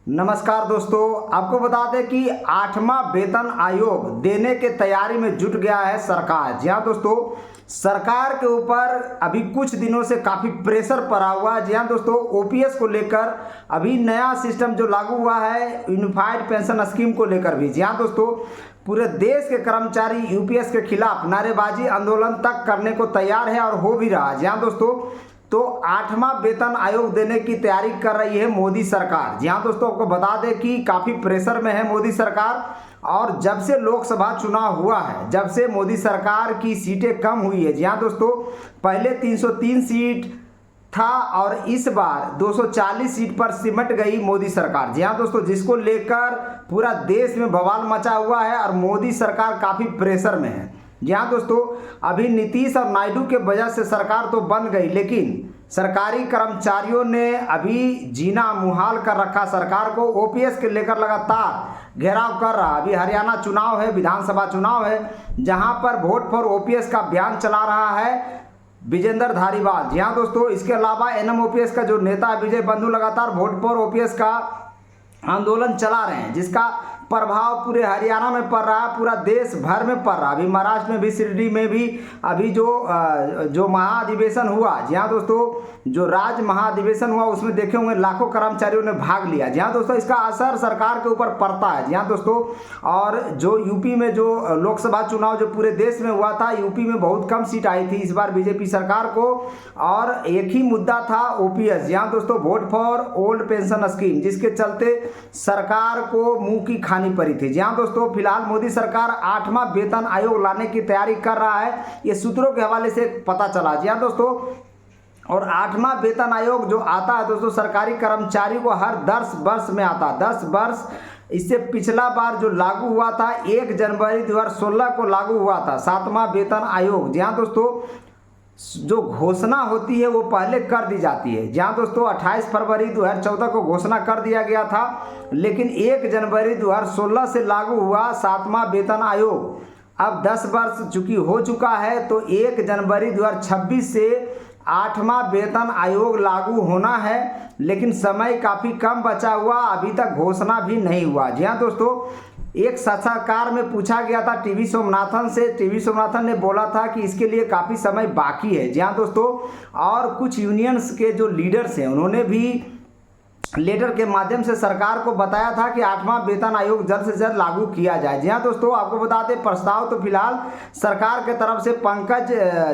नमस्कार दोस्तों, आपको बता दें कि 8वां वेतन आयोग देने के तैयारी में जुट गया है सरकार। जी हाँ दोस्तों, सरकार के ऊपर अभी कुछ दिनों से काफ़ी प्रेशर पड़ा हुआ है। जी हाँ दोस्तों, ओपीएस को लेकर अभी नया सिस्टम जो लागू हुआ है यूनिफाइड पेंशन स्कीम को लेकर भी। जी हाँ दोस्तों, पूरे देश के कर्मचारी यूपीएस के खिलाफ नारेबाजी आंदोलन तक करने को तैयार है और हो भी रहा है। जी हाँ दोस्तों, तो 8वां वेतन आयोग देने की तैयारी कर रही है मोदी सरकार। जी हाँ दोस्तों, आपको बता दें कि काफ़ी प्रेशर में है मोदी सरकार। और जब से लोकसभा चुनाव हुआ है, जब से मोदी सरकार की सीटें कम हुई है। जी हाँ दोस्तों, पहले 303 सीट था और इस बार 240 सीट पर सिमट गई मोदी सरकार। जी हाँ दोस्तों, जिसको लेकर पूरा देश में बवाल मचा हुआ है और मोदी सरकार काफ़ी प्रेशर में है। जी हाँ दोस्तों, अभी नीतीश और नायडू के वजह से सरकार तो बन गई, लेकिन सरकारी कर्मचारियों ने अभी जीना मुहाल कर रखा। सरकार को ओपीएस के लेकर लगातार घेराव कर रहा। अभी हरियाणा चुनाव है, विधानसभा चुनाव है, जहां पर वोट फॉर ओपीएस का अभियान चला रहा है विजेंद्र धारीवाल। जी हाँ दोस्तों, इसके अलावा एनएमओपीएस का जो नेता है विजय बंधु लगातार वोट फॉर ओपीएस का आंदोलन चला रहे हैं, जिसका प्रभाव पूरे हरियाणा में पड़ रहा है, पूरा देश भर में पड़ रहा है। अभी महाराष्ट्र में भी, शिरडी में भी अभी जो महाधिवेशन हुआ। जी हाँ दोस्तों, जो राज्य महाधिवेशन हुआ उसमें देखे होंगे लाखों कर्मचारियों ने भाग लिया। जी हाँ दोस्तों, इसका असर सरकार के ऊपर पड़ता है। जी हाँ दोस्तों, और जो यूपी में जो लोकसभा चुनाव जो पूरे देश में हुआ था, यूपी में बहुत कम सीट आई थी इस बार बीजेपी सरकार को, और एक ही मुद्दा था ओपीएस। जी हाँ दोस्तों, vote for old pension scheme, जिसके चलते सरकार को मुंह की खानी पड़ी थी। जी हाँ दोस्तों, फिलहाल मोदी सरकार 8वां वेतन आयोग लाने की तैयारी कर रहा है, ये सूत्रों के हवाले से पता चला। जी हाँ दोस्तों, और 8वां वेतन आयोग जो आता है दोस्तों, सरकारी कर्मचारी को हर 10 वर्ष में आता है। 10 वर्ष, इससे पिछला बार जो लागू हुआ था 1 जनवरी 2016 को लागू हुआ था 7वां वेतन आयोग। जी हाँ दोस्तों, जो घोषणा होती है वो पहले कर दी जाती है। जहाँ दोस्तों 28 फरवरी 2014 को घोषणा कर दिया गया था, लेकिन 1 जनवरी 2016 से लागू हुआ 7वां वेतन आयोग। अब 10 वर्ष चूंकि हो चुका है, तो 1 जनवरी 2026 से 8वां वेतन आयोग लागू होना है, लेकिन समय काफ़ी कम बचा हुआ, अभी तक घोषणा भी नहीं हुआ। जी हाँ दोस्तों, एक साक्षात्कार में पूछा गया था टीवी सोमनाथन से, टीवी सोमनाथन ने बोला था कि इसके लिए काफ़ी समय बाकी है। जी हाँ दोस्तों, और कुछ यूनियंस के जो लीडर्स हैं उन्होंने भी लेटर के माध्यम से सरकार को बताया था कि 8वां वेतन आयोग जल्द से जल्द लागू किया जाए। जी हाँ दोस्तों, आपको बता दें प्रस्ताव तो फिलहाल सरकार के तरफ से पंकज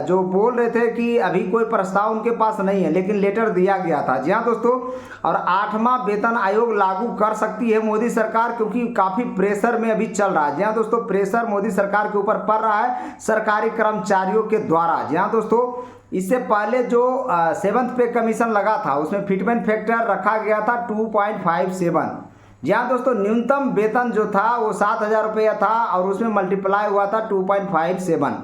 जो बोल रहे थे कि अभी कोई प्रस्ताव उनके पास नहीं है, लेकिन लेटर दिया गया था। जी हाँ दोस्तों, और 8वां वेतन आयोग लागू कर सकती है मोदी सरकार, क्योंकि काफ़ी प्रेशर में अभी चल रहा है। जी हाँ दोस्तों, प्रेशर मोदी सरकार के ऊपर पड़ रहा है सरकारी कर्मचारियों के द्वारा। जी हाँ दोस्तों, इससे पहले जो 7th पे कमीशन लगा था उसमें फिटमेंट फैक्टर रखा गया था 2.57। जी हाँ दोस्तों, न्यूनतम वेतन जो था वो 7,000 रुपया था और उसमें मल्टीप्लाई हुआ था 2.57,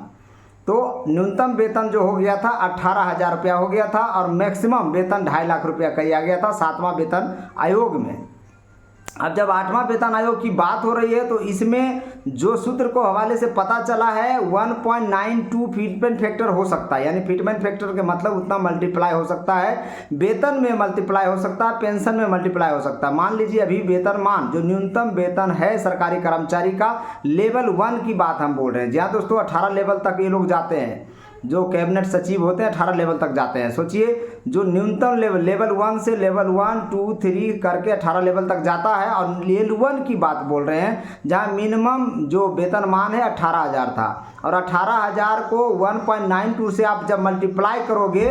तो न्यूनतम वेतन जो हो गया था 18,000 रुपया हो गया था, और मैक्सिमम वेतन 2.5 लाख रुपया किया गया था 7वां वेतन आयोग में। अब जब 8वां वेतन आयोग की बात हो रही है, तो इसमें जो सूत्र को हवाले से पता चला है 1.92 फिटमेंट फैक्टर हो सकता है, यानी फिटमेंट फैक्टर के मतलब उतना मल्टीप्लाई हो सकता है, वेतन में मल्टीप्लाई हो सकता है, पेंशन में मल्टीप्लाई हो सकता है। मान लीजिए अभी वेतनमान जो न्यूनतम वेतन है सरकारी कर्मचारी का लेवल 1 की बात हम बोल रहे हैं। जी हाँ दोस्तों, 18 लेवल तक ये लोग जाते हैं, जो कैबिनेट सचिव होते हैं 18 लेवल तक जाते हैं। सोचिए, जो न्यूनतम लेवल 1 से लेवल 1, 2, 3 करके 18 लेवल तक जाता है, और लेवल 1 की बात बोल रहे हैं जहां मिनिमम जो वेतनमान है 18,000 था, और 18,000 को 1.92 से आप जब मल्टीप्लाई करोगे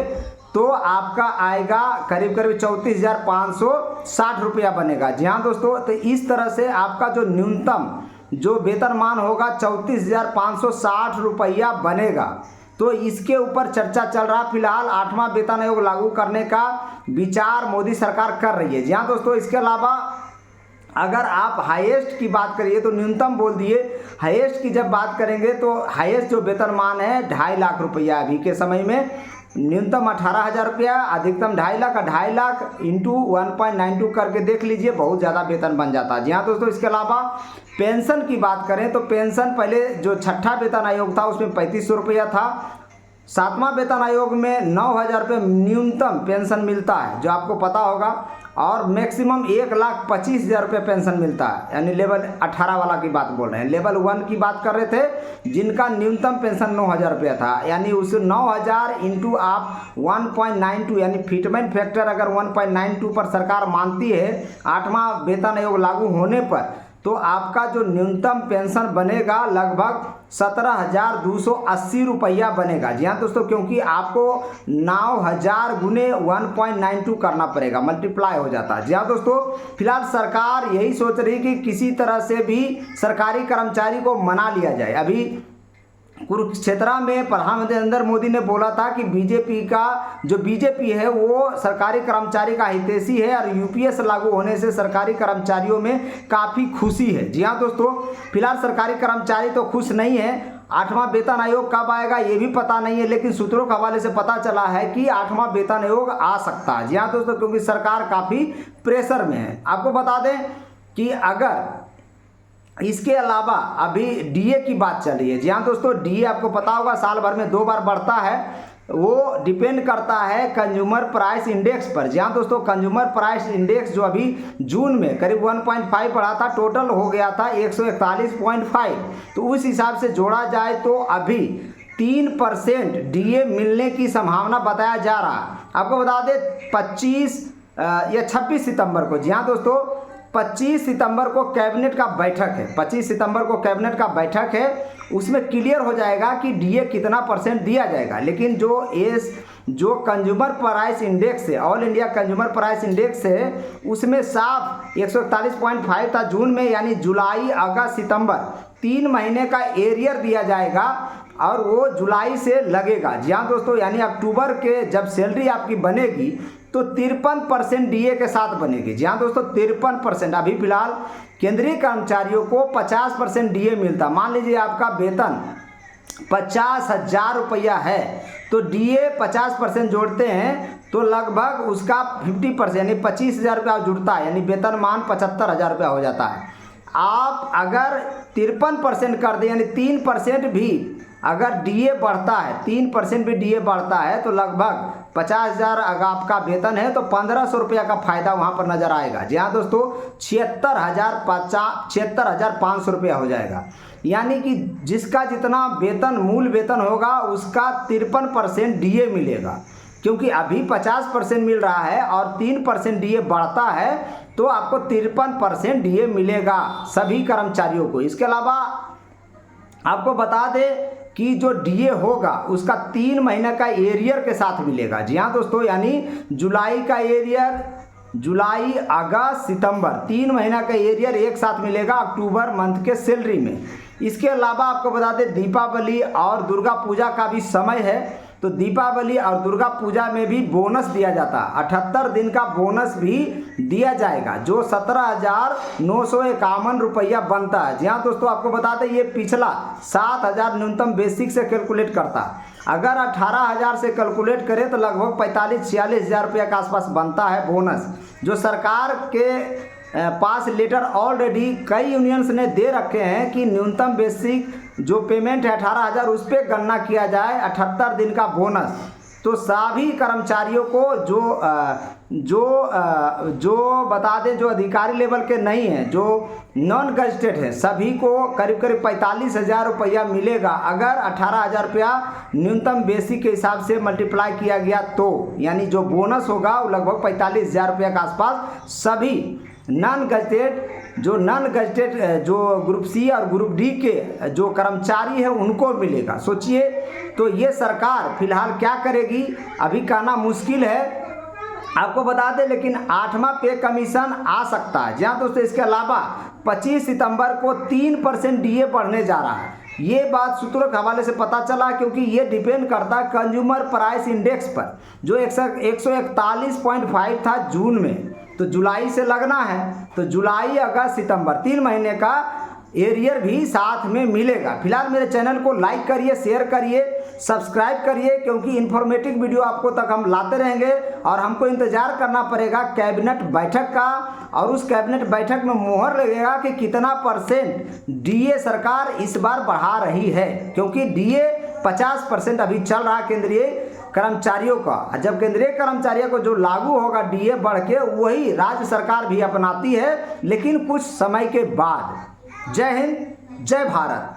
तो आपका आएगा करीब करीब 34,560 रुपया बनेगा। जी हाँ दोस्तों, तो इस तरह से आपका जो न्यूनतम जो वेतनमान होगा 34,560 रुपया बनेगा। तो इसके ऊपर चर्चा चल रहा। फिलहाल 8वां वेतन आयोग लागू करने का विचार मोदी सरकार कर रही है। जी हाँ दोस्तों, इसके अलावा अगर आप हाईएस्ट की बात करिए तो न्यूनतम बोल दिए, हाईएस्ट की जब बात करेंगे तो हाईएस्ट जो वेतनमान है 2.5 लाख रुपया अभी के समय में, न्यूनतम 18,000 रुपया, अधिकतम 2.5 लाख, 2.5 लाख इंटू 1.92 करके देख लीजिए, बहुत ज़्यादा वेतन बन जाता है। जी हाँ दोस्तों, इसके अलावा पेंशन की बात करें तो पेंशन पहले जो 6ठा वेतन आयोग था उसमें 3500 रुपया था, 7वां वेतन आयोग में 9,000 रुपये न्यूनतम पेंशन मिलता है, जो आपको पता होगा। और मैक्सिमम 1,25,000 रुपये पेंशन मिलता है, यानी लेवल 18 वाला की बात बोल रहे हैं। लेवल 1 की बात कर रहे थे जिनका न्यूनतम पेंशन 9,000 रुपया था, यानी उस 9,000 इंटू आप 1.92 यानी फिटमेंट फैक्टर अगर 1.92 पर सरकार मानती है 8वां वेतन आयोग लागू होने पर, तो आपका जो न्यूनतम पेंशन बनेगा लगभग 17,280 रुपया बनेगा। जी हाँ दोस्तों, क्योंकि आपको 9,000 गुने 1.92 करना पड़ेगा, मल्टीप्लाई हो जाता है। जी हाँ दोस्तों, फिलहाल सरकार यही सोच रही कि किसी तरह से भी सरकारी कर्मचारी को मना लिया जाए। अभी कुरुक्षेत्र में प्रधानमंत्री नरेंद्र मोदी ने बोला था कि बीजेपी है वो सरकारी कर्मचारी का हितैषी है और यूपीएस लागू होने से सरकारी कर्मचारियों में काफ़ी खुशी है। जी हाँ दोस्तों, फिलहाल सरकारी कर्मचारी तो खुश नहीं है। 8वां वेतन आयोग कब आएगा ये भी पता नहीं है, लेकिन सूत्रों के हवाले से पता चला है कि 8वां वेतन आयोग आ सकता है। जी हाँ दोस्तों, क्योंकि सरकार काफ़ी प्रेशर में है। आपको बता दें कि अगर इसके अलावा अभी डीए की बात चल रही है। जी हाँ दोस्तों, डीए आपको पता होगा साल भर में 2 बार बढ़ता है, वो डिपेंड करता है कंज्यूमर प्राइस इंडेक्स पर। जी हाँ दोस्तों, कंज्यूमर प्राइस इंडेक्स जो अभी जून में करीब 1.5 बढ़ा था, टोटल हो गया था 141.5, तो उस हिसाब से जोड़ा जाए तो अभी 3% डीए मिलने की संभावना बताया जा रहा है। आपको बता दें 25 या 26 सितंबर को, जी हाँ दोस्तों 25 सितंबर को कैबिनेट का बैठक है, 25 सितंबर को कैबिनेट का बैठक है, उसमें क्लियर हो जाएगा कि डीए कितना % दिया जाएगा। लेकिन जो कंज्यूमर प्राइस इंडेक्स है, all India consumer price index है, उसमें साफ 141.5 था जून में, यानी जुलाई अगस्त सितंबर 3 महीने का एरियर दिया जाएगा और वो जुलाई से लगेगा। जी हाँ दोस्तों, यानी अक्टूबर के जब सैलरी आपकी बनेगी तो 53% डीए के साथ बनेगी। जी हाँ दोस्तों, 53%। अभी फिलहाल केंद्रीय कर्मचारियों को 50% डीए मिलता। मान लीजिए आपका वेतन 50,000 रुपया है, तो डीए 50% जोड़ते हैं तो लगभग उसका 50% यानी 25,000 रुपया जुड़ता है, यानी वेतनमान 75,000 रुपया हो जाता है। आप अगर 53% कर दें, यानी 3% भी अगर डीए बढ़ता है, 3% भी डीए बढ़ता है, तो लगभग 50,000 अगर आपका वेतन है तो 1,500 रुपया का फायदा वहाँ पर नजर आएगा। जी हाँ दोस्तों, 76,500 रुपया हो जाएगा, यानी कि जिसका जितना वेतन मूल वेतन होगा उसका 53% डीए मिलेगा। क्योंकि अभी 50% मिल रहा है और 3% डीए बढ़ता है, तो आपको 53% डीए मिलेगा सभी कर्मचारियों को। इसके अलावा आपको बता दें कि जो डीए होगा उसका 3 महीने का एरियर के साथ मिलेगा। जी हाँ दोस्तों, यानी जुलाई का एरियर, जुलाई अगस्त सितंबर 3 महीना का एरियर एक साथ मिलेगा अक्टूबर मंथ के सैलरी में। इसके अलावा आपको बता दें दीपावली और दुर्गा पूजा का भी समय है, तो दीपावली और दुर्गा पूजा में भी बोनस दिया जाता है। 78 दिन का बोनस भी दिया जाएगा, जो 17,951 रुपया बनता है। जी हाँ दोस्तों, आपको बता दें ये पिछला 7,000 न्यूनतम बेसिक से कैलकुलेट करता है। अगर 18,000 से कैलकुलेट करें तो लगभग 45-46,000 रुपया के आसपास बनता है बोनस, जो सरकार के पास लेटर ऑलरेडी कई यूनियंस ने दे रखे हैं कि न्यूनतम बेसिक जो पेमेंट है 18,000 उस पर गणना किया जाए 78 दिन का बोनस। तो सभी कर्मचारियों को जो बता दें जो अधिकारी लेवल के नहीं हैं, जो नॉन गजटेड है, सभी को करीब 45,000 रुपया मिलेगा अगर 18,000 रुपया न्यूनतम बेसिक के हिसाब से मल्टीप्लाई किया गया तो, यानी जो बोनस होगा वो लगभग 45,000 रुपया के आसपास सभी नॉन गजटेड जो ग्रुप सी और ग्रुप डी के जो कर्मचारी है उनको मिलेगा। सोचिए, तो ये सरकार फिलहाल क्या करेगी अभी कहना मुश्किल है, आपको बता दें। लेकिन 8वां पे कमीशन आ सकता है। जी हाँ दोस्तों, इसके अलावा 25 सितंबर को 3% डीए बढ़ने जा रहा है। ये बात सूत्रों के हवाले से पता चला, क्योंकि ये डिपेंड करता है कंज्यूमर प्राइस इंडेक्स पर, जो 141.5 था जून में, तो जुलाई से लगना है, तो जुलाई अगस्त सितंबर 3 महीने का एरियर भी साथ में मिलेगा। फिलहाल मेरे चैनल को लाइक करिए, शेयर करिए, सब्सक्राइब करिए, क्योंकि इन्फॉर्मेटिव वीडियो आपको तक हम लाते रहेंगे और हमको इंतजार करना पड़ेगा कैबिनेट बैठक का, और उस कैबिनेट बैठक में मोहर लगेगा कि कितना % डीए सरकार इस बार बढ़ा रही है, क्योंकि डीए 50% अभी चल रहा है केंद्रीय कर्मचारियों का, जब केंद्रीय कर्मचारियों को जो लागू होगा डीए बढ़ के, वही राज्य सरकार भी अपनाती है, लेकिन कुछ समय के बाद। जय हिंद, जय भारत।